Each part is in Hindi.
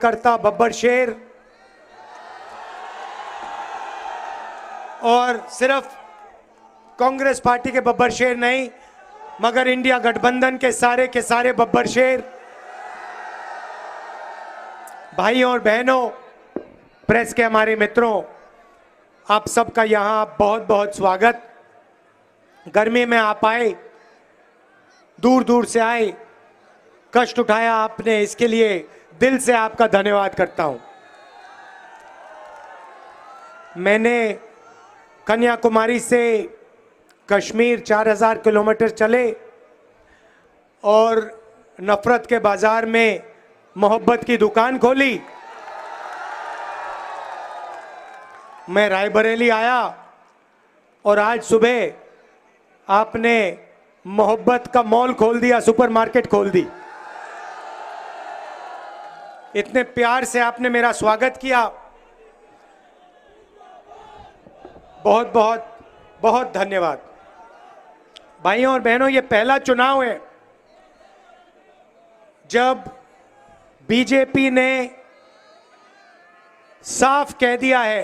करता बब्बर शेर और सिर्फ कांग्रेस पार्टी के बब्बर शेर नहीं मगर इंडिया गठबंधन के सारे बब्बर शेर। भाइयों और बहनों, प्रेस के हमारे मित्रों, आप सबका यहाँ बहुत बहुत स्वागत। गर्मी में आप आए, दूर दूर से आए, कष्ट उठाया आपने, इसके लिए दिल से आपका धन्यवाद करता हूं। मैंने कन्याकुमारी से कश्मीर 4000 किलोमीटर चले और नफरत के बाजार में मोहब्बत की दुकान खोली। मैं रायबरेली आया और आज सुबह आपने मोहब्बत का मॉल खोल दिया, सुपरमार्केट खोल दी। इतने प्यार से आपने मेरा स्वागत किया, बहुत बहुत बहुत धन्यवाद। भाइयों और बहनों, ये पहला चुनाव है जब बीजेपी ने साफ कह दिया है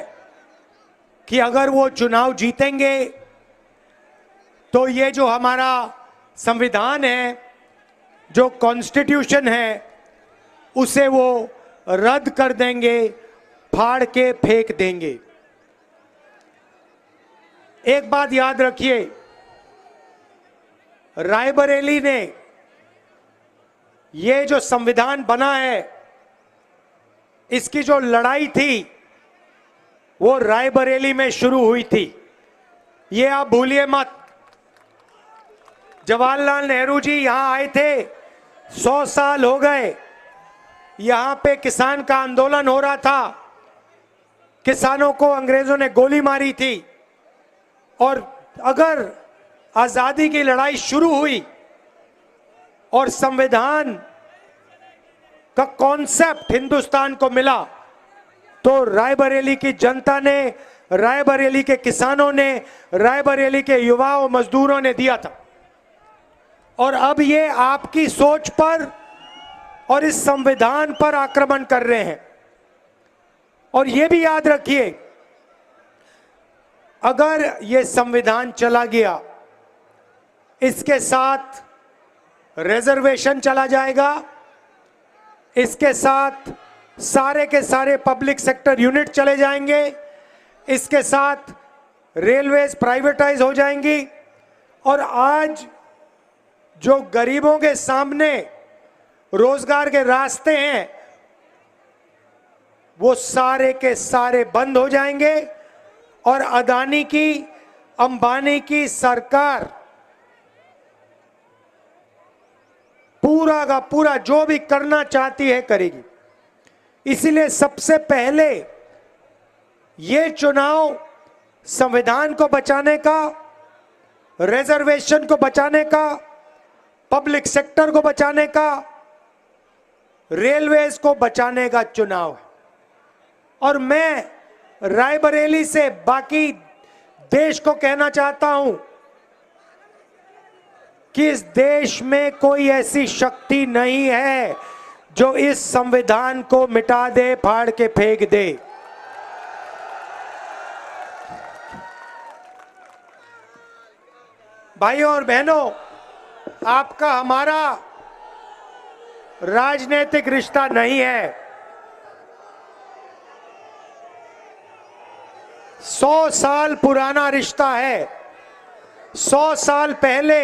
कि अगर वो चुनाव जीतेंगे तो ये जो हमारा संविधान है, जो कॉन्स्टिट्यूशन है, उसे वो रद्द कर देंगे, फाड़ के फेंक देंगे। एक बात याद रखिए, रायबरेली ने ये जो संविधान बना है, इसकी जो लड़ाई थी वो रायबरेली में शुरू हुई थी। ये आप भूलिए मत। जवाहरलाल नेहरू जी यहां आए थे, 100 साल हो गए। यहां पे किसान का आंदोलन हो रहा था, किसानों को अंग्रेजों ने गोली मारी थी। और अगर आजादी की लड़ाई शुरू हुई और संविधान का कॉन्सेप्ट हिंदुस्तान को मिला तो रायबरेली की जनता ने, रायबरेली के किसानों ने, रायबरेली के युवाओं मजदूरों ने दिया था। और अब ये आपकी सोच पर और इस संविधान पर आक्रमण कर रहे हैं। और ये भी याद रखिए, अगर ये संविधान चला गया, इसके साथ रिजर्वेशन चला जाएगा, इसके साथ सारे के सारे पब्लिक सेक्टर यूनिट चले जाएंगे, इसके साथ रेलवेज प्राइवेटाइज हो जाएंगी। और आज जो गरीबों के सामने रोजगार के रास्ते हैं वो सारे के सारे बंद हो जाएंगे। और अदानी की, अंबानी की सरकार पूरा का पूरा जो भी करना चाहती है करेगी। इसीलिए सबसे पहले ये चुनाव संविधान को बचाने का, रिजर्वेशन को बचाने का, पब्लिक सेक्टर को बचाने का, रेलवेज को बचाने का चुनाव है। और मैं रायबरेली से बाकी देश को कहना चाहता हूं कि इस देश में कोई ऐसी शक्ति नहीं है जो इस संविधान को मिटा दे, फाड़ के फेंक दे। भाइयों और बहनों, आपका हमारा राजनीतिक रिश्ता नहीं है। 100 साल पुराना रिश्ता है। 100 साल पहले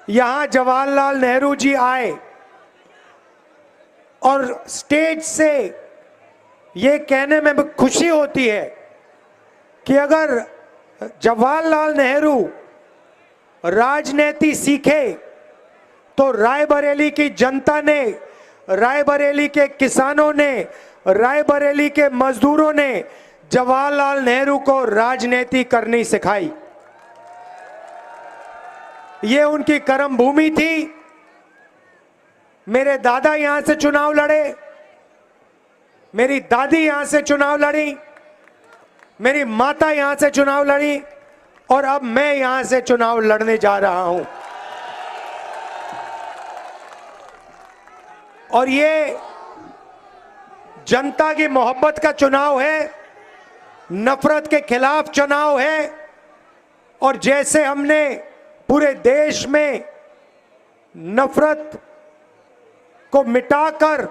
यहां जवाहरलाल नेहरू जी आए और स्टेज से ये कहने में खुशी होती है कि अगर जवाहरलाल नेहरू राजनीति सीखे तो रायबरेली की जनता ने, रायबरेली के किसानों ने, रायबरेली के मजदूरों ने जवाहरलाल नेहरू को राजनीति करनी सिखाई। ये उनकी कर्म भूमि थी। मेरे दादा यहां से चुनाव लड़े, मेरी दादी यहां से चुनाव लड़ी, मेरी माता यहां से चुनाव लड़ी और अब मैं यहां से चुनाव लड़ने जा रहा हूं। और जनता की मोहब्बत का चुनाव है, नफरत के खिलाफ चुनाव है। और जैसे हमने पूरे देश में नफरत को मिटाकर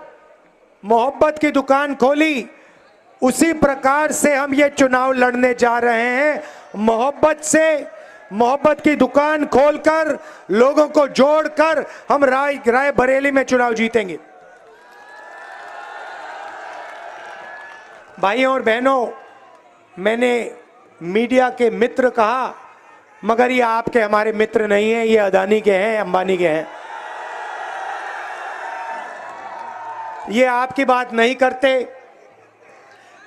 मोहब्बत की दुकान खोली, उसी प्रकार से हम ये चुनाव लड़ने जा रहे हैं। मोहब्बत से, मोहब्बत की दुकान खोलकर, लोगों को जोड़कर हम रायबरेली में चुनाव जीतेंगे। भाइयों और बहनों, मैंने मीडिया के मित्र कहा, मगर ये आपके हमारे मित्र नहीं है, ये अदानी के हैं, अंबानी के हैं। ये आपकी बात नहीं करते,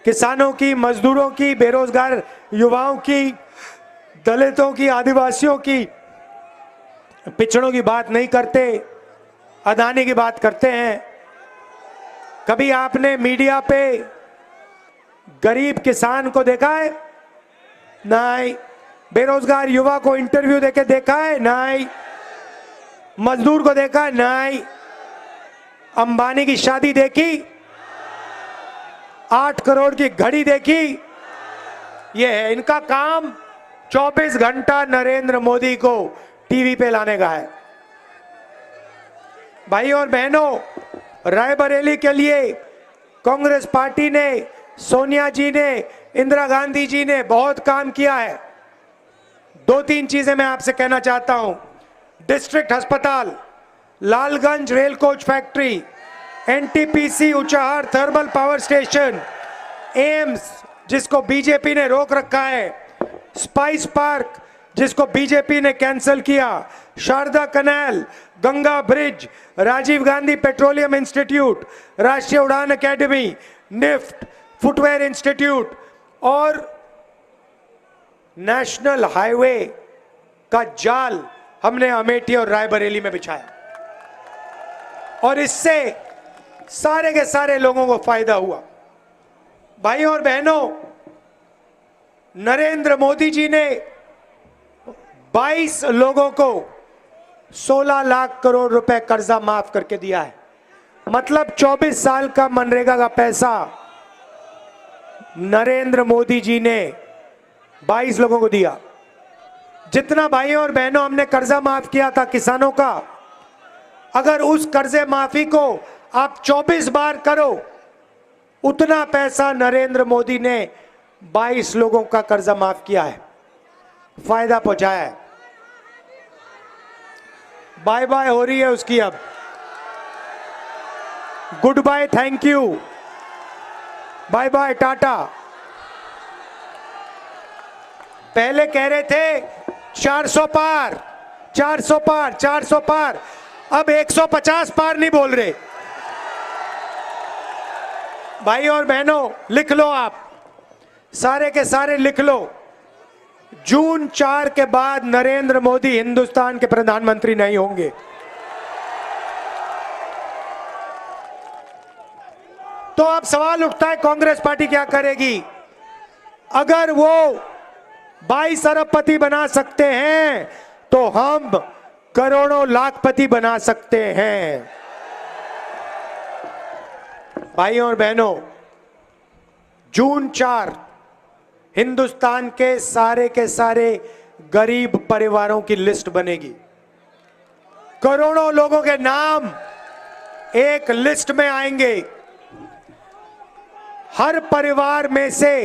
किसानों की, मजदूरों की, बेरोजगार युवाओं की, दलितों की, आदिवासियों की, पिछड़ों की बात नहीं करते, अदानी की बात करते हैं। कभी आपने मीडिया पे गरीब किसान को देखा है? नहीं। बेरोजगार युवा को इंटरव्यू देके देखा है? नहीं। मजदूर को देखा है? नहीं। अंबानी की शादी देखी? 8 करोड़ की घड़ी देखी? ये है इनका काम, 24 घंटा नरेंद्र मोदी को टीवी पे लाने का है। भाइयों और बहनों, रायबरेली के लिए कांग्रेस पार्टी ने, सोनिया जी ने, इंदिरा गांधी जी ने बहुत काम किया है। 2-3 चीजें मैं आपसे कहना चाहता हूं। डिस्ट्रिक्ट अस्पताल, Lalganj rail coach factory, NTPC Unchahar thermal power station, AIIMS जिसको बीजेपी ने रोक रखा है, स्पाइस पार्क जिसको बीजेपी ने कैंसिल किया, Sharda canal, Ganga bridge, Rajiv Gandhi petroleum institute, राष्ट्रीय उड़ान एकेडमी, निफ्ट, फुटवेयर इंस्टीट्यूट और नेशनल हाईवे का जाल हमने अमेठी और रायबरेली में बिछाया। और इससे सारे के सारे लोगों को फायदा हुआ। भाइयों और बहनों, नरेंद्र मोदी जी ने 22 लोगों को 16 लाख करोड़ रुपए कर्जा माफ करके दिया है। मतलब 24 साल का मनरेगा का पैसा नरेंद्र मोदी जी ने 22 लोगों को दिया। जितना भाइयों और बहनों हमने कर्जा माफ किया था किसानों का, अगर उस कर्जे माफी को आप 24 बार करो, उतना पैसा नरेंद्र मोदी ने 22 लोगों का कर्जा माफ किया है, फायदा पहुंचाया है। बाय बाय हो रही है उसकी अब, good bye, thank you, bye bye, tata. पहले कह रहे थे 400 पार, 400 पार, 400 पार, अब 150 पार नहीं बोल रहे। भाई और बहनों, लिख लो, आप सारे के सारे लिख लो, जून 4 के बाद नरेंद्र मोदी हिंदुस्तान के प्रधानमंत्री नहीं होंगे। तो अब सवाल उठता है कांग्रेस पार्टी क्या करेगी? अगर वो 22 अरबपति बना सकते हैं तो हम करोड़ों लाखपति बना सकते हैं। भाइयों और बहनों, जून 4 हिंदुस्तान के सारे गरीब परिवारों की लिस्ट बनेगी। करोड़ों लोगों के नाम एक लिस्ट में आएंगे। हर परिवार में से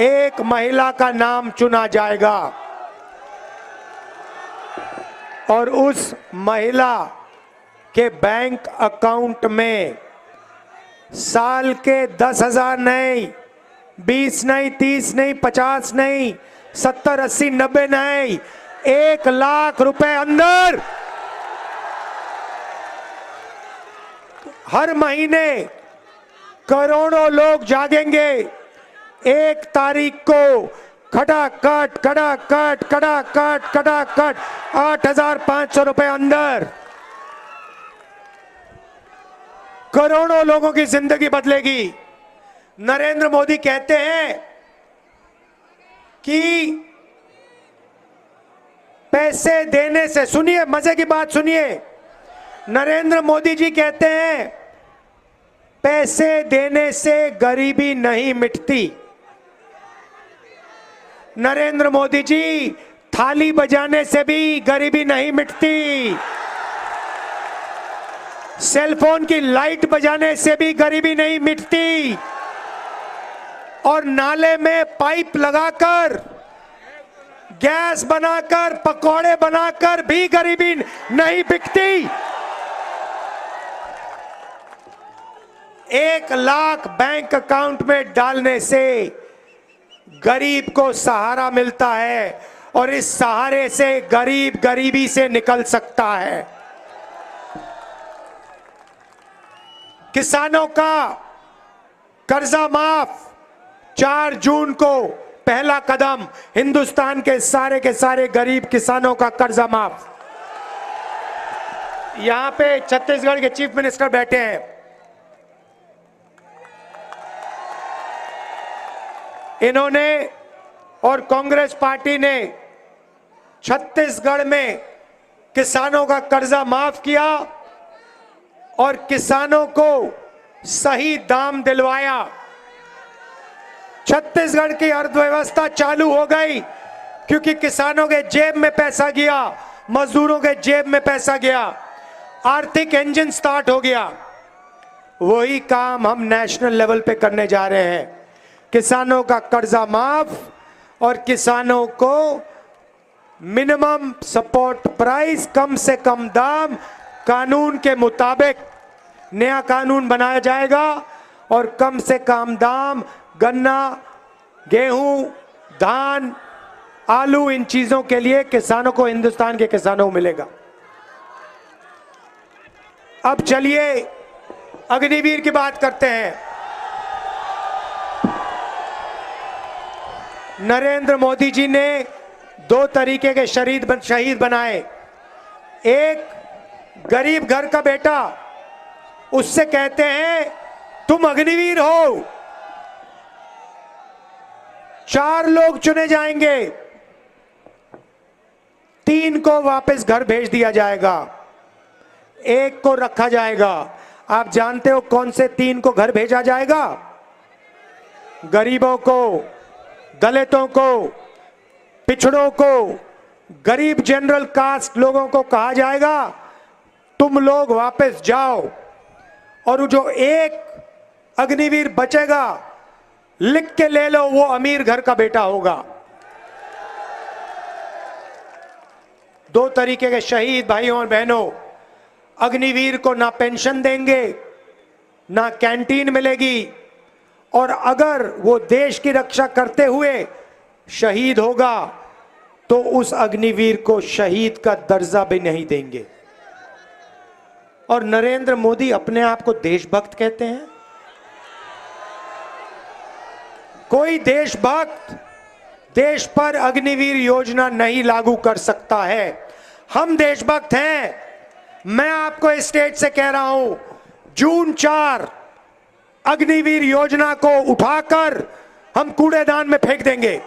एक महिला का नाम चुना जाएगा और उस महिला के बैंक अकाउंट में साल के 10,000 नहीं, 20 नहीं, 30 नहीं, 50 नहीं, 70, 80, 90 नहीं, 1 लाख रुपए अंदर हर महीने करोड़ों लोग जागेंगे। 1 तारीख को खटाखट खटाखट खटाखट खटाखट 8,500 रुपए अंदर करोड़ों लोगों की जिंदगी बदलेगी। नरेंद्र मोदी कहते हैं कि पैसे देने से, सुनिए मजे की बात सुनिए, नरेंद्र मोदी जी कहते हैं पैसे देने से गरीबी नहीं मिटती। नरेंद्र मोदी जी, थाली बजाने से भी गरीबी नहीं मिटती। सेलफोन की लाइट बजाने से भी गरीबी नहीं मिटती। और नाले में पाइप लगाकर, गैस बनाकर, पकौड़े बनाकर भी गरीबी नहीं बिकती। 1 लाख बैंक अकाउंट में डालने से गरीब को सहारा मिलता है और इस सहारे से गरीब गरीबी से निकल सकता है। किसानों का कर्जा माफ, 4 जून को पहला कदम, हिंदुस्तान के सारे गरीब किसानों का कर्जा माफ। यहां पे छत्तीसगढ़ के चीफ मिनिस्टर बैठे हैं। इन्होंने और कांग्रेस पार्टी ने छत्तीसगढ़ में किसानों का कर्जा माफ किया और किसानों को सही दाम दिलवाया। छत्तीसगढ़ की अर्थव्यवस्था चालू हो गई क्योंकि किसानों के जेब में पैसा गया, मजदूरों के जेब में पैसा गया, आर्थिक इंजन स्टार्ट हो गया। वही काम हम नेशनल लेवल पे करने जा रहे हैं। किसानों का कर्जा माफ और किसानों को मिनिमम सपोर्ट प्राइस, कम से कम दाम, कानून के मुताबिक नया कानून बनाया जाएगा और कम से कम दाम गन्ना, गेहूं, धान, आलू, इन चीजों के लिए किसानों को, हिंदुस्तान के किसानों को मिलेगा। अब चलिए अग्निवीर की बात करते हैं। नरेंद्र मोदी जी ने 2 तरीके के शहीद बनाए। एक गरीब घर का बेटा, उससे कहते हैं तुम अग्निवीर हो। 4 लोग चुने जाएंगे, 3 को वापस घर भेज दिया जाएगा, 1 को रखा जाएगा। आप जानते हो कौन से 3 को घर भेजा जाएगा? गरीबों को, दलितों को, पिछड़ों को, गरीब जनरल कास्ट लोगों को कहा जाएगा तुम लोग वापस जाओ। और जो 1 अग्निवीर बचेगा, लिख के ले लो, वो अमीर घर का बेटा होगा। 2 तरीके के शहीद भाइयों और बहनों। अग्निवीर को ना पेंशन देंगे, ना कैंटीन मिलेगी, और अगर वो देश की रक्षा करते हुए शहीद होगा तो उस अग्निवीर को शहीद का दर्जा भी नहीं देंगे। और नरेंद्र मोदी अपने आप को देशभक्त कहते हैं। कोई देशभक्त देश पर अग्निवीर योजना नहीं लागू कर सकता है। हम देशभक्त हैं। मैं आपको इस स्टेज से कह रहा हूं, जून 4 अग्निवीर योजना को उठाकर हम कूड़ेदान में फेंक देंगे।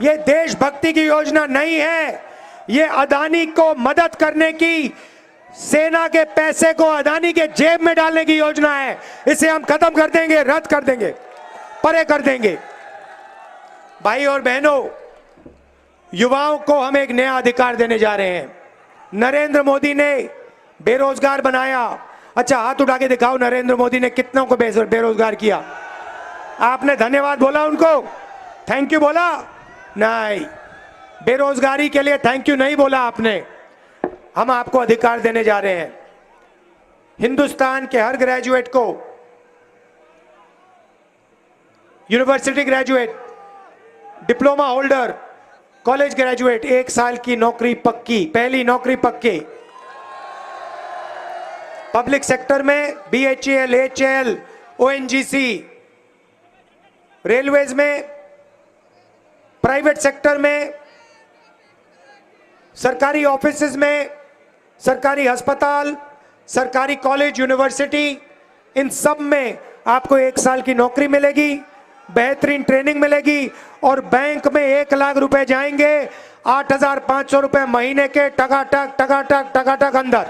यह देशभक्ति की योजना नहीं है, यह अदानी को मदद करने की, सेना के पैसे को अदानी के जेब में डालने की योजना है। इसे हम खत्म कर देंगे, रद्द कर देंगे, परे कर देंगे। भाई और बहनों, युवाओं को हम एक नया अधिकार देने जा रहे हैं। नरेंद्र मोदी ने बेरोजगार बनाया। अच्छा, हाथ उठा के दिखाओ, नरेंद्र मोदी ने कितनों को बेरोजगार किया? आपने धन्यवाद बोला उनको? थैंक यू बोला? नहीं, बेरोजगारी के लिए थैंक यू नहीं बोला आपने। हम आपको अधिकार देने जा रहे हैं। हिंदुस्तान के हर ग्रेजुएट को, university graduate, diploma holder, college graduate, 1 साल की नौकरी पक्की, पहली नौकरी पक्की। पब्लिक सेक्टर में BHEL, HAL, ONGC, रेलवेज में, प्राइवेट सेक्टर में, सरकारी ऑफिसेज में, सरकारी अस्पताल, सरकारी कॉलेज, यूनिवर्सिटी, इन सब में आपको 1 साल की नौकरी मिलेगी, बेहतरीन ट्रेनिंग मिलेगी और बैंक में 1 लाख रुपए जाएंगे 8,500 रुपए महीने के, टकाटक टकाटक टकाटक अंदर।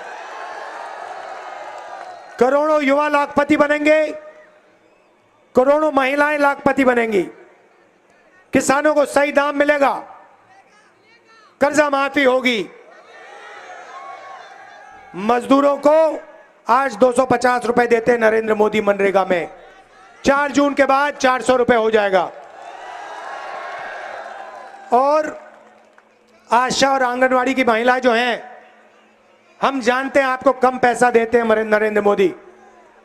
करोड़ों युवा लाखपति बनेंगे, करोड़ों महिलाएं लाखपति बनेंगी, किसानों को सही दाम मिलेगा, कर्जा माफी होगी, मजदूरों को आज 250 रुपए देते हैं नरेंद्र मोदी मनरेगा में, 4 जून के बाद 400 रुपए हो जाएगा। और आशा और आंगनवाड़ी की महिलाएं जो हैं, हम जानते हैं आपको कम पैसा देते हैं नरेंद्र मोदी,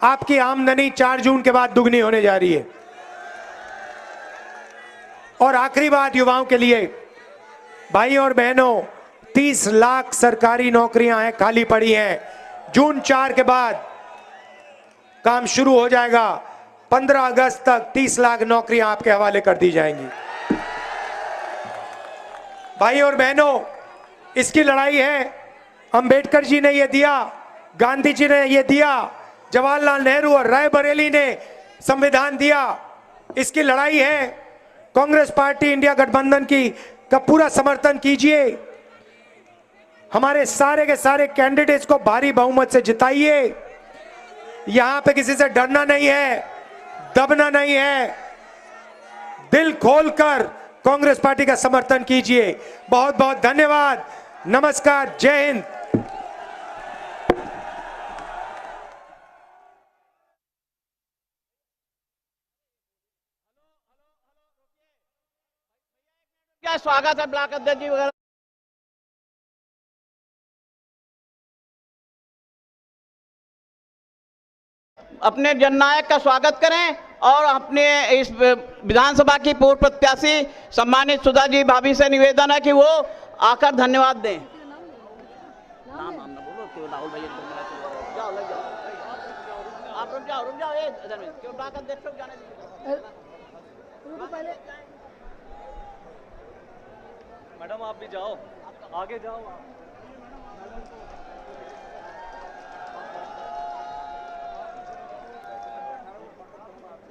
आपकी आमदनी 4 जून के बाद दुगनी होने जा रही है। और आखिरी बात युवाओं के लिए, भाई और बहनों, 30 लाख सरकारी नौकरियां हैं खाली पड़ी हैं, जून 4 के बाद काम शुरू हो जाएगा, 15 अगस्त तक 30 लाख नौकरियां आपके हवाले कर दी जाएंगी। भाई और बहनों, इसकी लड़ाई है, अंबेडकर जी ने ये दिया, गांधी जी ने ये दिया, जवाहरलाल नेहरू और रायबरेली ने संविधान दिया, इसकी लड़ाई है। कांग्रेस पार्टी इंडिया गठबंधन की का पूरा समर्थन कीजिए, हमारे सारे के सारे कैंडिडेट्स को भारी बहुमत से जिताइए। यहां पे किसी से डरना नहीं है, दबना नहीं है, दिल खोलकर कांग्रेस पार्टी का समर्थन कीजिए। बहुत बहुत धन्यवाद, नमस्कार, जय हिंद। क्या स्वागत है ब्लॉक अध्यक्ष जी वगैरह। अपने जननायक का स्वागत करें और अपने इस विधानसभा की पूर्व प्रत्याशी सम्मानित सुधा जी भाभी से निवेदन है कि वो आकर धन्यवाद दें। नाम ना बोलो, क्यों राहुल भाई जाओ, लग जाओ, आप रुक जाओ, क्यों ब्लॉक अध्यक्ष को जाने दीजिए। मैडम आप भी जाओ, आगे जाओ।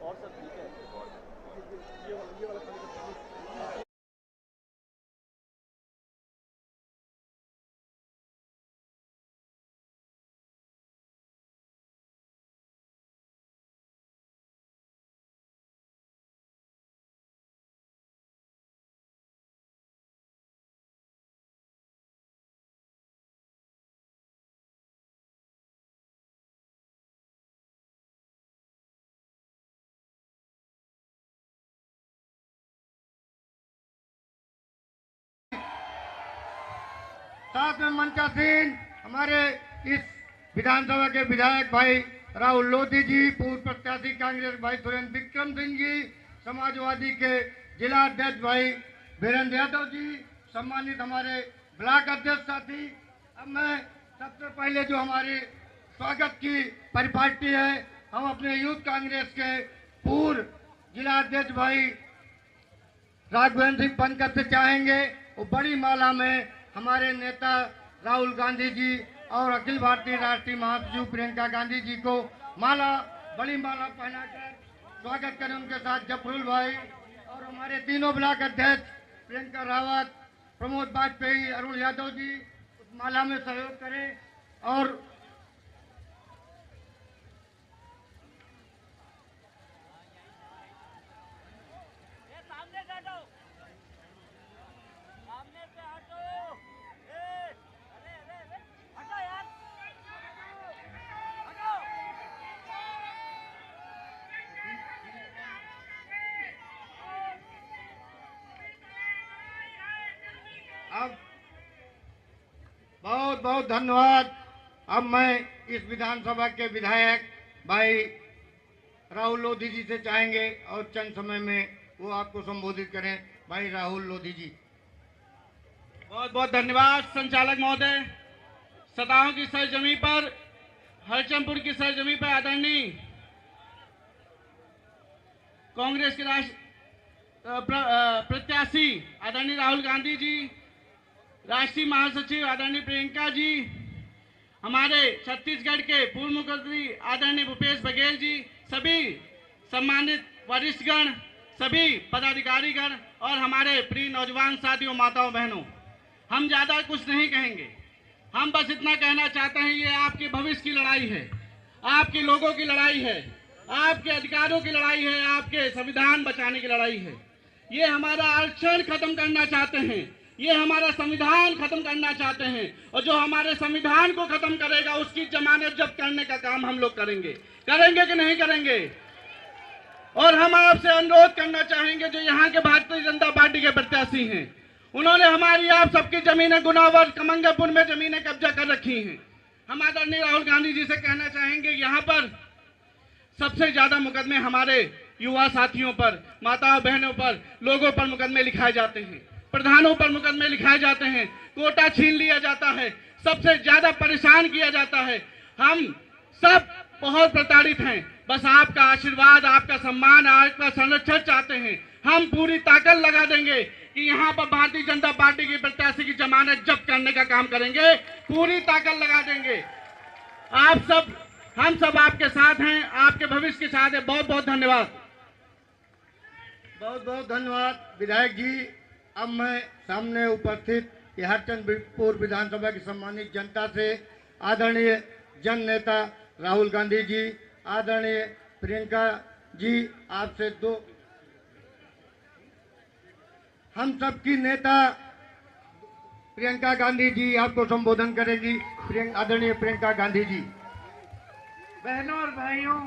और सब ठीक है। साथ में मंचासीन हमारे इस विधानसभा के विधायक भाई राहुल लोधी जी, पूर्व प्रत्याशी कांग्रेस भाई सुरेंद्र विक्रम सिंह जी, समाजवादी के जिला अध्यक्ष भाई वीरेंद्र यादव जी, सम्मानित हमारे ब्लॉक अध्यक्ष साथी। अब मैं सबसे पहले जो हमारे स्वागत की परिपाटी है, हम अपने यूथ कांग्रेस के पूर्व जिला अध्यक्ष भाई राघवेंद्र सिंह पंकज से चाहेंगे वो बड़ी माला में हमारे नेता राहुल गांधी जी और अखिल भारतीय राष्ट्रीय महासचिव प्रियंका गांधी जी को बड़ी माला पहनाकर स्वागत करें। उनके साथ जफरुल भाई और हमारे तीनों ब्लॉक अध्यक्ष प्रियंका रावत, प्रमोद वाजपेयी, अरुण यादव जी उस माला में सहयोग करें। और अब बहुत बहुत धन्यवाद। अब मैं इस विधानसभा के विधायक भाई राहुल लोधी जी से चाहेंगे और चंद समय में वो आपको संबोधित करें। भाई राहुल लोधी जी। बहुत बहुत धन्यवाद संचालक महोदय। सताओं की सरजमी पर, हरचंदपुर की सरजमी पर आदरणीय कांग्रेस के प्रत्याशी आदरणीय राहुल गांधी जी, राष्ट्रीय महासचिव आदरणीय प्रियंका जी, हमारे छत्तीसगढ़ के पूर्व मुख्यमंत्री आदरणीय भूपेश बघेल जी, सभी सम्मानित वरिष्ठगण, सभी पदाधिकारीगण और हमारे प्रिय नौजवान साथियों, माताओं बहनों, हम ज़्यादा कुछ नहीं कहेंगे। हम बस इतना कहना चाहते हैं, ये आपके भविष्य की लड़ाई है आपके लोगों की लड़ाई है, आपके अधिकारों की लड़ाई है, आपके संविधान बचाने की लड़ाई है। ये हमारा आरक्षण खत्म करना चाहते हैं, ये हमारा संविधान खत्म करना चाहते हैं, और जो हमारे संविधान को खत्म करेगा उसकी जमानत जब्त करने का काम हम लोग करेंगे। करेंगे कि नहीं करेंगे? और हम आपसे अनुरोध करना चाहेंगे, जो यहाँ के भारतीय जनता पार्टी के प्रत्याशी हैं, उन्होंने हमारी आप सबकी जमीनें गुनावर कमंगलपुर में जमीनें कब्जा कर रखी हैं। हम आदरणीय राहुल गांधी जी से कहना चाहेंगे, यहाँ पर सबसे ज्यादा मुकदमे हमारे युवा साथियों पर, माताओं बहनों पर, लोगों पर मुकदमे लिखाए जाते हैं, प्रधानों पर मुकदमे लिखाए जाते हैं, कोटा छीन लिया जाता है, सबसे ज्यादा परेशान किया जाता है। हम सब बहुत प्रताड़ित हैं। बस आपका आशीर्वाद, आपका सम्मान, आपका संरक्षण चाहते हैं। हम पूरी ताकत लगा देंगे कि यहाँ पर भारतीय जनता पार्टी की प्रत्याशी की जमानत जब्त करने का काम करेंगे, पूरी ताकत लगा देंगे। आप सब, हम सब आपके साथ हैं, आपके भविष्य के साथ हैं। बहुत बहुत धन्यवाद। बहुत बहुत धन्यवाद विधायक जी। अब मैं सामने उपस्थित हरचंदपुर विधानसभा की सम्मानित जनता से आदरणीय जन नेता राहुल गांधी जी, आदरणीय प्रियंका जी, आपसे दो, हम सबकी नेता प्रियंका गांधी जी आपको संबोधन करेगी। आदरणीय प्रियंका गांधी जी। बहनों और भाइयों,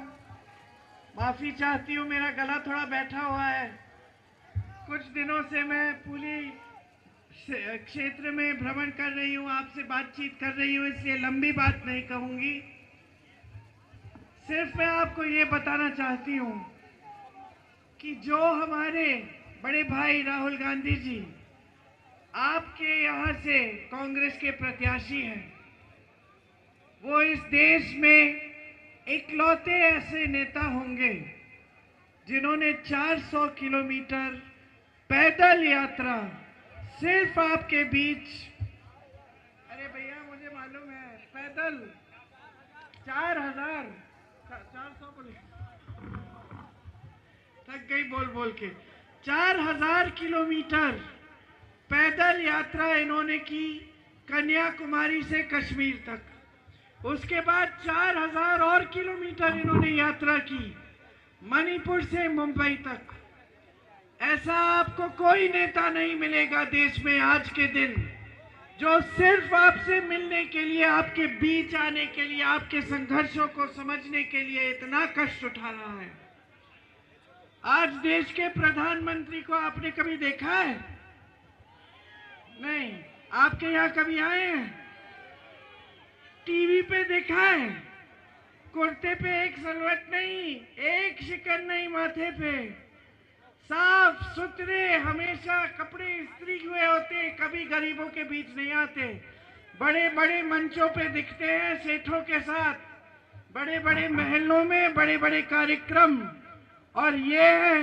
माफी चाहती हूँ, मेरा गला थोड़ा बैठा हुआ है। कुछ दिनों से मैं पूरी क्षेत्र में भ्रमण कर रही हूँ, आपसे बातचीत कर रही हूँ, इसलिए लंबी बात नहीं कहूंगी। सिर्फ मैं आपको ये बताना चाहती हूँ कि जो हमारे बड़े भाई राहुल गांधी जी आपके यहाँ से कांग्रेस के प्रत्याशी हैं, वो इस देश में इकलौते ऐसे नेता होंगे जिन्होंने 400 किलोमीटर पैदल यात्रा सिर्फ आपके बीच, अरे भैया मुझे मालूम है, पैदल 4,000 400 थक गई बोल बोल के, 4,000 किलोमीटर पैदल यात्रा इन्होंने की कन्याकुमारी से कश्मीर तक। उसके बाद 4,000 और किलोमीटर इन्होंने यात्रा की मणिपुर से मुंबई तक। ऐसा आपको कोई नेता नहीं मिलेगा देश में आज के दिन जो सिर्फ आपसे मिलने के लिए, आपके बीच आने के लिए, आपके संघर्षों को समझने के लिए इतना कष्ट उठा रहा है। आज देश के प्रधानमंत्री को आपने कभी देखा है? नहीं। आपके यहाँ कभी आए हैं? टीवी पे देखा है? कुर्ते पे एक सलवट नहीं, एक शिकन नहीं माथे पे, साफ सुथरे हमेशा कपड़े इस्त्री हुए होते, कभी गरीबों के बीच नहीं आते, बड़े बड़े मंचों पे दिखते हैं सेठों के साथ, बड़े बड़े महलों में बड़े बड़े कार्यक्रम। और ये है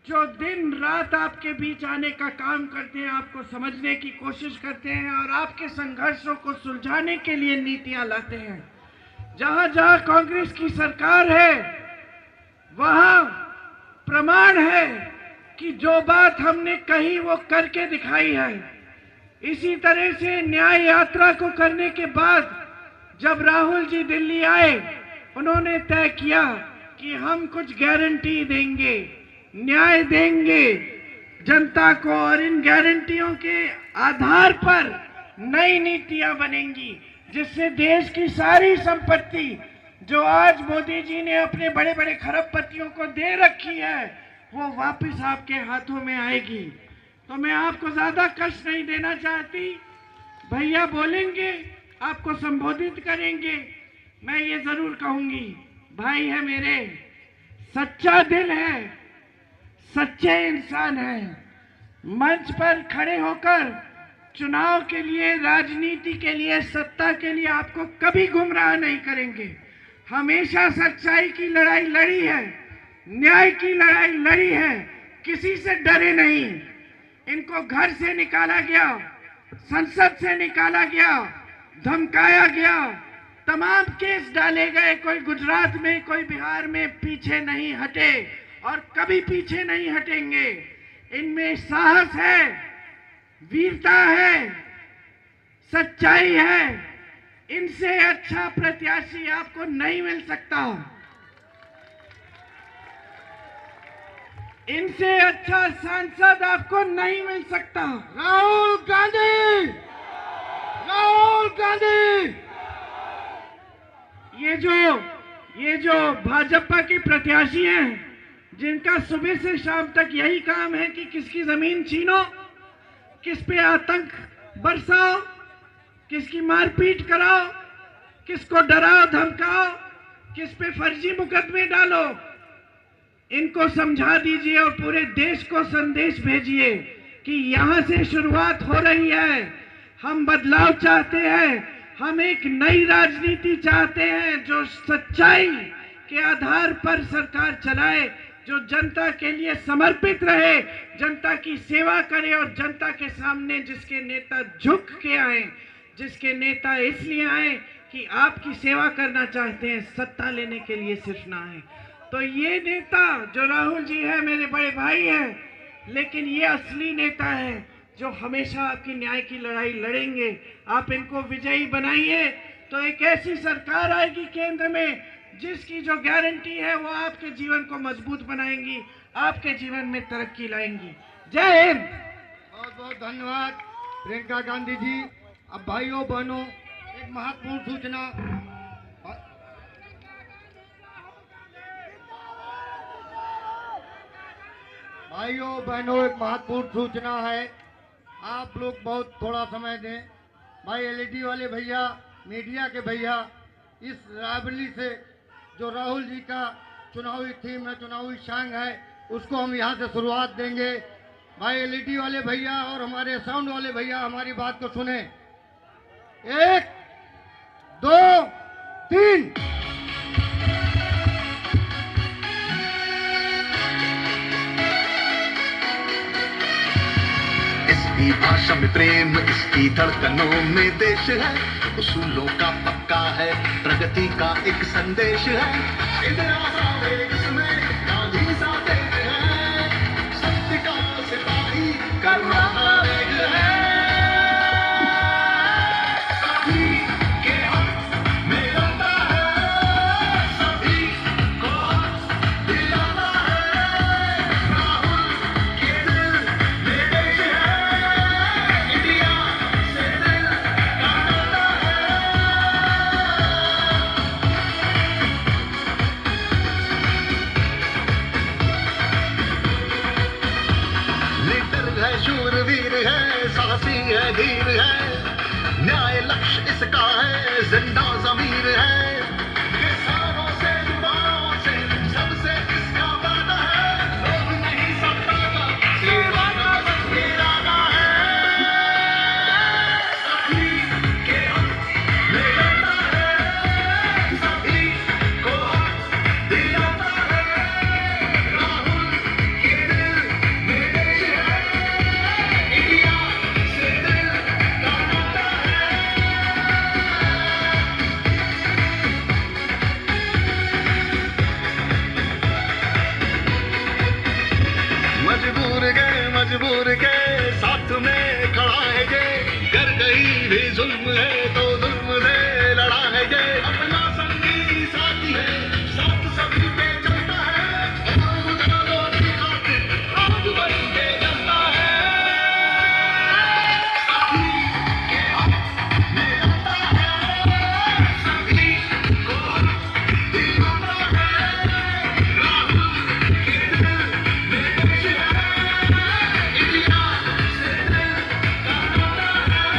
जो दिन रात आपके बीच आने का काम करते हैं, आपको समझने की कोशिश करते हैं और आपके संघर्षों को सुलझाने के लिए नीतियां लाते हैं। जहां जहां कांग्रेस की सरकार है वहां प्रमाण है कि जो बात हमने कही वो करके दिखाई है। इसी तरह से न्याय यात्रा को करने के बाद जब राहुल जी दिल्ली आए, उन्होंने तय किया कि हम कुछ गारंटी देंगे, न्याय देंगे जनता को, और इन गारंटियों के आधार पर नई नीतियां बनेंगी जिससे देश की सारी संपत्ति जो आज मोदी जी ने अपने बड़े बड़े खरबपतियों को दे रखी है वो वापस आपके हाथों में आएगी। तो मैं आपको ज्यादा कष्ट नहीं देना चाहती। भैया बोलेंगे, आपको संबोधित करेंगे, मैं ये जरूर कहूंगी, भाई है मेरे, सच्चा दिल है, सच्चे इंसान है, मंच पर खड़े होकर चुनाव के लिए, राजनीति के लिए, सत्ता के लिए आपको कभी गुमराह नहीं करेंगे। हमेशा सच्चाई की लड़ाई लड़ी है, न्याय की लड़ाई लड़ी है, किसी से डरे नहीं। इनको घर से निकाला गया, संसद से निकाला गया, धमकाया गया, तमाम केस डाले गए, कोई गुजरात में, कोई बिहार में पीछे नहीं हटे और कभी पीछे नहीं हटेंगे। इनमें साहस है, वीरता है, सच्चाई है, इनसे अच्छा प्रत्याशी आपको नहीं मिल सकता। इनसे अच्छा सांसद आपको नहीं मिल सकता। राहुल गांधी, राहुल गांधी। ये जो भाजपा के प्रत्याशी हैं, जिनका सुबह से शाम तक यही काम है कि किसकी जमीन छीनो, किस पे आतंक बरसाओ, किसकी मारपीट कराओ, किसको डराओ धमकाओ, किस पे फर्जी मुकदमे डालो, इनको समझा दीजिए और पूरे देश को संदेश भेजिए कि यहां से शुरुआत हो रही है। हम बदलाव चाहते हैं, हम एक नई राजनीति चाहते हैं जो सच्चाई के आधार पर सरकार चलाए, जो जनता के लिए समर्पित रहे, जनता की सेवा करे और जनता के सामने जिसके नेता झुक के आए, जिसके नेता इसलिए आए कि आपकी सेवा करना चाहते हैं, सत्ता लेने के लिए सिर्फ ना आए। तो ये नेता जो राहुल जी है मेरे बड़े भाई हैं, लेकिन ये असली नेता है जो हमेशा आपकी न्याय की लड़ाई लड़ेंगे। आप इनको विजयी बनाइए तो एक ऐसी सरकार आएगी केंद्र में जिसकी जो गारंटी है वो आपके जीवन को मजबूत बनाएंगी, आपके जीवन में तरक्की लाएंगी। जय हिंद। बहुत बहुत धन्यवाद प्रियंका गांधी जी। अब भाइयों बहनों, एक महत्वपूर्ण सूचना। भाइयों बहनों, एक महत्वपूर्ण सूचना है। आप लोग बहुत थोड़ा समय दें। भाई एलईडी वाले भैया, मीडिया के भैया, इस रायबरेली से जो राहुल जी का चुनावी थीम है, चुनावी सॉन्ग है, उसको हम यहाँ से शुरुआत देंगे। भाई एलईडी वाले भैया और हमारे साउंड वाले भैया हमारी बात को सुने। 1 2 3। इसकी भाषा में प्रेम, इसकी धड़कनों में देश है, उसूलों का पक्का है, प्रगति का एक संदेश है। इंदिरा सावे इसमें गांधी साथे है, सत्य का सिपाही करुणा का वेग है। सभी के हक में लड़ता है, सभी को हक दिलाता है। राहुल के दिल में देश है, इंडिया से दिल का नाता है। लीडर है, शूरवीर है, साहसी है, धीर है, न्याय लक्ष्य इसका है, जिंदा ज़मीर है। किसानों से, युवाओं से, सबसे इसका वादा है, लोभ नहीं सत्ता का, सेवा का बस इरादा है। सभी के हक में लड़ता है, सभी को हक दिलाता है। राहुल के दिल में देश है, इंडिया से दिल का नाता है। मजबूर के साथ में खड़ा है ये, कर कहीं भी जुल्म है तो जुल्म से लड़ा है ये। अपना संगी साथी है, साथ सभी पे चलता है, उजालों की खातिर आग बन के जलता है। सभी के हक में लड़ता है, सभी को हक दिलाता है। राहुल के दिल में देश है, इंडिया से दिल का नाता है।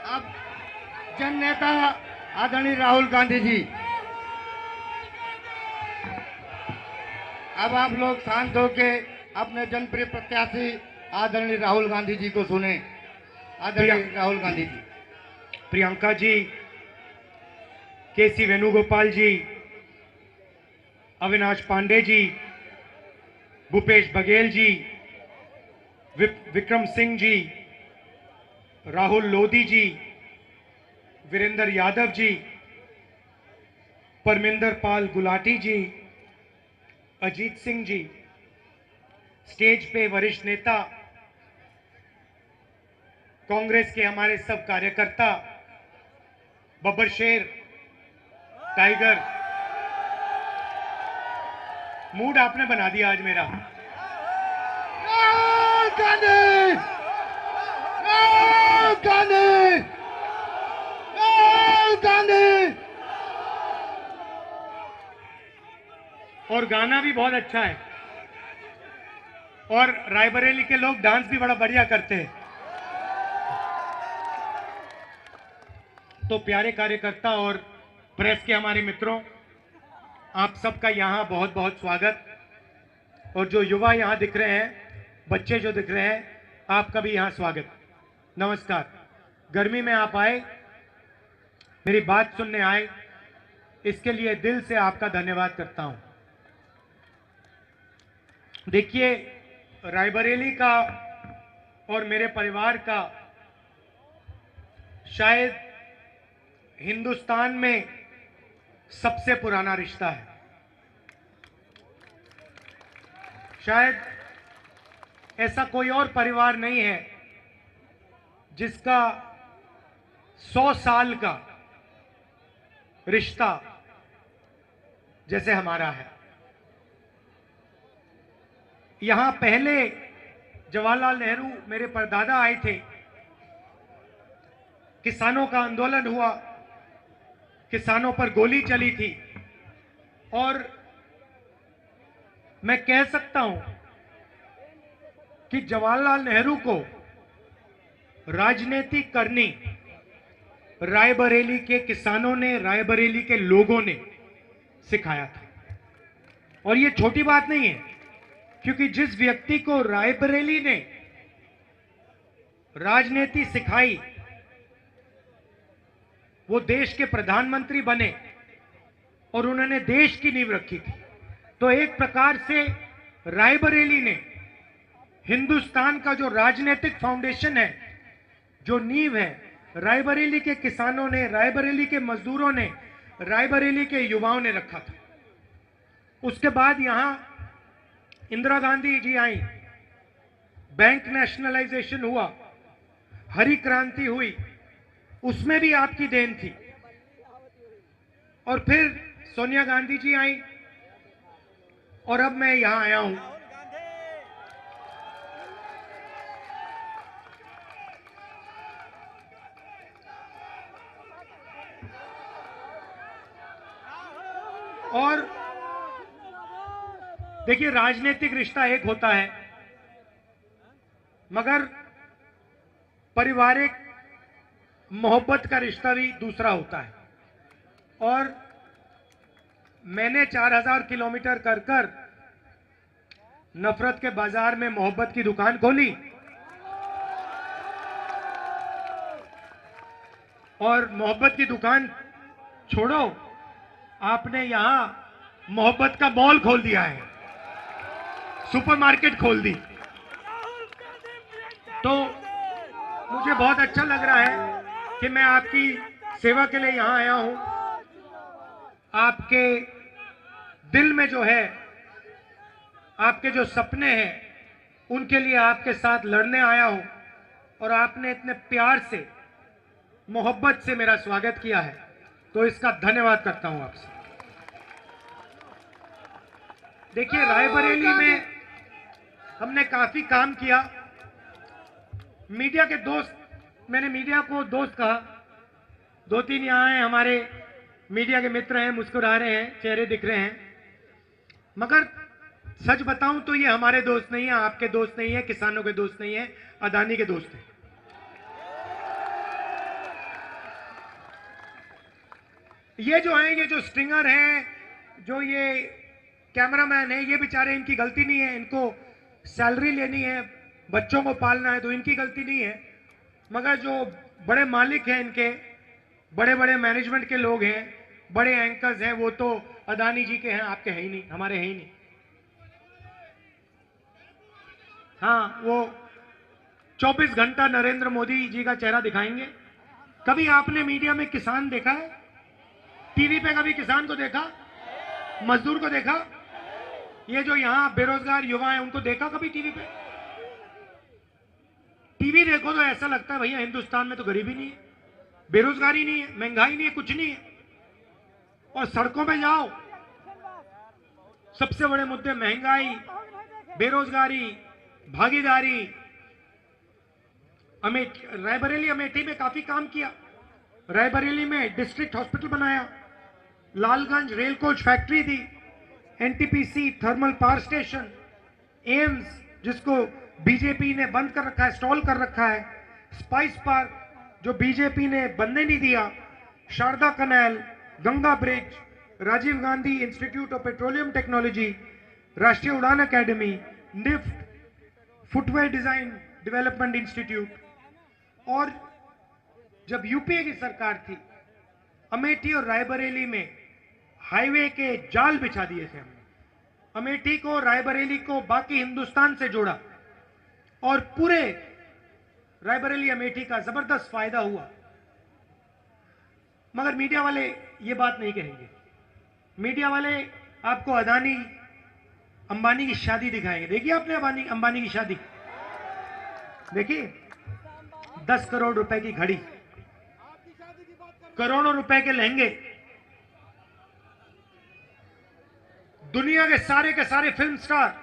अब जन नेता आदरणीय राहुल गांधी जी, अब आप लोग शांत होके अपने जनप्रिय प्रत्याशी आदरणीय राहुल गांधी जी को सुने। आदरणीय राहुल गांधी जी। प्रियंका जी, केसी वेणुगोपाल जी, अविनाश पांडे जी, भूपेश बघेल जी, विक्रम सिंह जी, राहुल लोधी जी, वीरेंद्र यादव जी, परमिंदर पाल गुलाटी जी, अजीत सिंह जी, स्टेज पे वरिष्ठ नेता, कांग्रेस के हमारे सब कार्यकर्ता, बब्बर शेर, टाइगर, मूड आपने बना दिया आज मेरा। राहुल गांधी, राहुल गांधी, राहुल गांधी। और गाना भी बहुत अच्छा है, और रायबरेली के लोग डांस भी बड़ा बढ़िया करते हैं। तो प्यारे कार्यकर्ता और प्रेस के हमारे मित्रों, आप सबका यहाँ बहुत बहुत स्वागत। और जो युवा यहाँ दिख रहे हैं, बच्चे जो दिख रहे हैं, आपका भी यहाँ स्वागत, नमस्कार। गर्मी में आप आए, मेरी बात सुनने आए, इसके लिए दिल से आपका धन्यवाद करता हूँ। देखिए, रायबरेली का और मेरे परिवार का शायद हिंदुस्तान में सबसे पुराना रिश्ता है। शायद ऐसा कोई और परिवार नहीं है जिसका 100 साल का रिश्ता जैसे हमारा है। यहां पहले जवाहरलाल नेहरू मेरे परदादा आए थे, किसानों का आंदोलन हुआ, किसानों पर गोली चली थी, और मैं कह सकता हूं कि जवाहरलाल नेहरू को राजनीति करनी रायबरेली के किसानों ने, रायबरेली के लोगों ने सिखाया था। और ये छोटी बात नहीं है, क्योंकि जिस व्यक्ति को रायबरेली ने राजनीति सिखाई वो देश के प्रधानमंत्री बने और उन्होंने देश की नींव रखी थी। तो एक प्रकार से रायबरेली ने हिंदुस्तान का जो राजनीतिक फाउंडेशन है, जो नींव है, रायबरेली के किसानों ने, रायबरेली के मजदूरों ने, रायबरेली के युवाओं ने रखा था। उसके बाद यहां इंदिरा गांधी जी आई, बैंक नेशनलाइजेशन हुआ, हरी क्रांति हुई, उसमें भी आपकी देन थी। और फिर सोनिया गांधी जी आई, और अब मैं यहां आया हूं। और देखिए, राजनीतिक रिश्ता एक होता है, मगर पारिवारिक मोहब्बत का रिश्ता भी दूसरा होता है। और मैंने 4000 किलोमीटर कर कर नफरत के बाजार में मोहब्बत की दुकान खोली, और मोहब्बत की दुकान छोड़ो, आपने यहां मोहब्बत का मॉल खोल दिया है, सुपरमार्केट खोल दी। तो मुझे बहुत अच्छा लग रहा है कि मैं आपकी सेवा के लिए यहां आया हूं। आपके दिल में जो है, आपके जो सपने हैं, उनके लिए आपके साथ लड़ने आया हूं, और आपने इतने प्यार से, मोहब्बत से मेरा स्वागत किया है, तो इसका धन्यवाद करता हूं आपसे। देखिए, रायबरेली में हमने काफी काम किया। मीडिया के दोस्त, मैंने मीडिया को दोस्त कहा, 2-3 यहाँ हैं, हमारे मीडिया के मित्र हैं, मुस्कुरा रहे हैं, चेहरे दिख रहे हैं। मगर सच बताऊं तो ये हमारे दोस्त नहीं है, आपके दोस्त नहीं है, किसानों के दोस्त नहीं है, अदानी के दोस्त हैं। ये जो हैं, ये जो स्ट्रिंगर हैं, जो ये कैमरामैन है, ये बेचारे, इनकी गलती नहीं है, इनको सैलरी लेनी है, बच्चों को पालना है, तो इनकी गलती नहीं है। मगर जो बड़े मालिक हैं, इनके बड़े बड़े मैनेजमेंट के लोग हैं, बड़े एंकर्स हैं, वो तो अदानी जी के हैं, आपके हैं ही नहीं, हमारे हैं ही नहीं। हाँ, वो 24 घंटा नरेंद्र मोदी जी का चेहरा दिखाएंगे। कभी आपने मीडिया में किसान देखा है? टीवी पे कभी किसान को देखा? मजदूर को देखा? ये जो यहां बेरोजगार युवा हैं उनको देखा कभी टीवी पे? टीवी देखो तो ऐसा लगता है भैया हिंदुस्तान में तो गरीबी नहीं है, बेरोजगारी नहीं है, महंगाई नहीं है, कुछ नहीं है। और सड़कों पे जाओ, सबसे बड़े मुद्दे महंगाई, बेरोजगारी, भागीदारी। रायबरेली अमेठी में काफी काम किया। रायबरेली में डिस्ट्रिक्ट हॉस्पिटल बनाया, लालगंज रेल कोच फैक्ट्री दी, NTPC thermal power station, AIIMS जिसको बीजेपी ने बंद कर रखा है, स्टॉल कर रखा है, स्पाइस पार्क जो बीजेपी ने बनने नहीं दिया, Sharda canal, Ganga bridge, Rajiv Gandhi institute of petroleum technology, राष्ट्रीय उड़ान academy, NIFT, footwear design development institute. और जब यूपीए की सरकार थी, अमेठी और रायबरेली में हाईवे के जाल बिछा दिए थे हमने। अमेठी को, रायबरेली को बाकी हिंदुस्तान से जोड़ा और पूरे रायबरेली अमेठी का जबरदस्त फायदा हुआ। मगर मीडिया वाले ये बात नहीं कहेंगे। मीडिया वाले आपको अदानी अंबानी की शादी दिखाएंगे। देखिए आपने अंबानी की शादी देखिए, 10 करोड़ रुपए की घड़ी, करोड़ों रुपए के लहंगे, दुनिया के सारे फिल्म स्टार,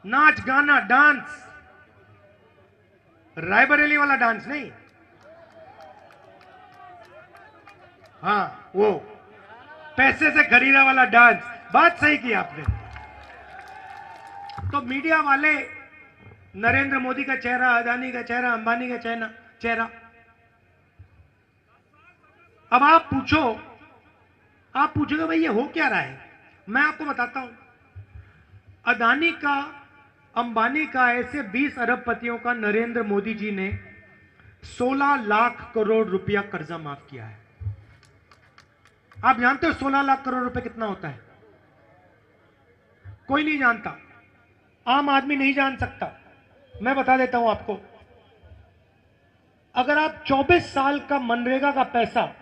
नाच गाना डांस, रायबरेली वाला डांस नहीं, हाँ वो पैसे से खरीदा वाला डांस। बात सही की आपने। तो मीडिया वाले नरेंद्र मोदी का चेहरा, अदानी का चेहरा, अंबानी का चेहरा। अब आप पूछोगे भाई ये हो क्या रहा है? मैं आपको बताता हूं। अदानी का, अंबानी का, ऐसे 20 अरबपतियों का नरेंद्र मोदी जी ने 16 लाख करोड़ रुपया कर्जा माफ किया है। आप जानते हो 16 लाख करोड़ रुपए कितना होता है? कोई नहीं जानता, आम आदमी नहीं जान सकता। मैं बता देता हूं आपको। अगर आप 24 साल का मनरेगा का पैसा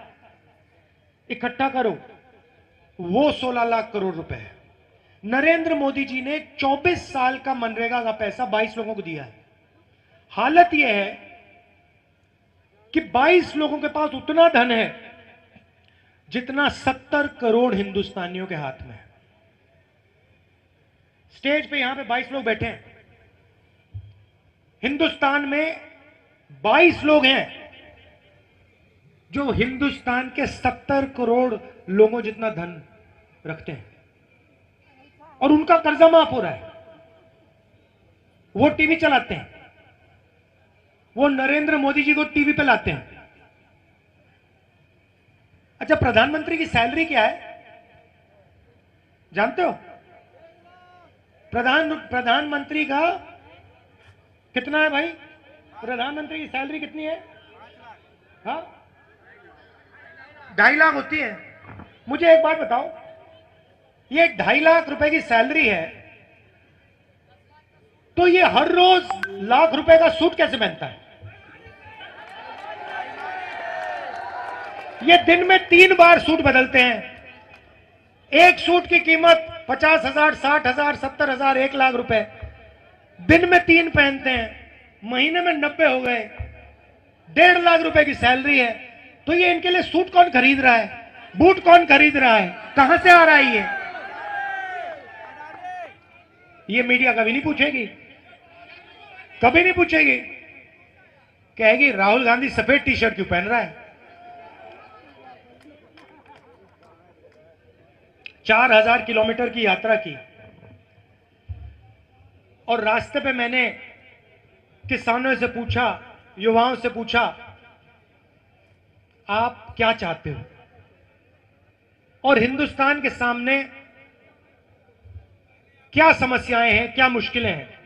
इकट्ठा करो, वो 16 लाख करोड़ रुपए है। नरेंद्र मोदी जी ने 24 साल का मनरेगा का पैसा 22 लोगों को दिया है। हालत यह है कि 22 लोगों के पास उतना धन है जितना 70 करोड़ हिंदुस्तानियों के हाथ में है। स्टेज पे यहां पे 22 लोग बैठे हैं। हिंदुस्तान में 22 लोग हैं जो हिंदुस्तान के 70 करोड़ लोगों जितना धन रखते हैं, और उनका कर्जा माफ हो रहा है। वो टीवी चलाते हैं, वो नरेंद्र मोदी जी को टीवी पे लाते हैं। अच्छा, प्रधानमंत्री की सैलरी क्या है जानते हो? प्रधानमंत्री का कितना है भाई? प्रधानमंत्री की सैलरी कितनी है? हाँ, 2.5 लाख होती है। मुझे एक बात बताओ, ये 2.5 लाख रुपए की सैलरी है तो ये हर रोज लाख रुपए का सूट कैसे पहनता है? ये दिन में 3 बार सूट बदलते हैं। एक सूट की कीमत 50,000, 60,000, 70,000, 1 लाख रुपए। दिन में 3 पहनते हैं, महीने में 90 हो गए, 1.5 लाख रुपए की सैलरी है। तो ये इनके लिए सूट कौन खरीद रहा है? बूट कौन खरीद रहा है? कहां से आ रहा है ये मीडिया कभी नहीं पूछेगी, कभी नहीं पूछेगी। कहेगी राहुल गांधी सफेद टी शर्ट क्यों पहन रहा है? 4000 किलोमीटर की यात्रा की और रास्ते पे मैंने किसानों से पूछा, युवाओं से पूछा, आप क्या चाहते हो? और हिंदुस्तान के सामने क्या समस्याएं हैं, क्या मुश्किलें हैं?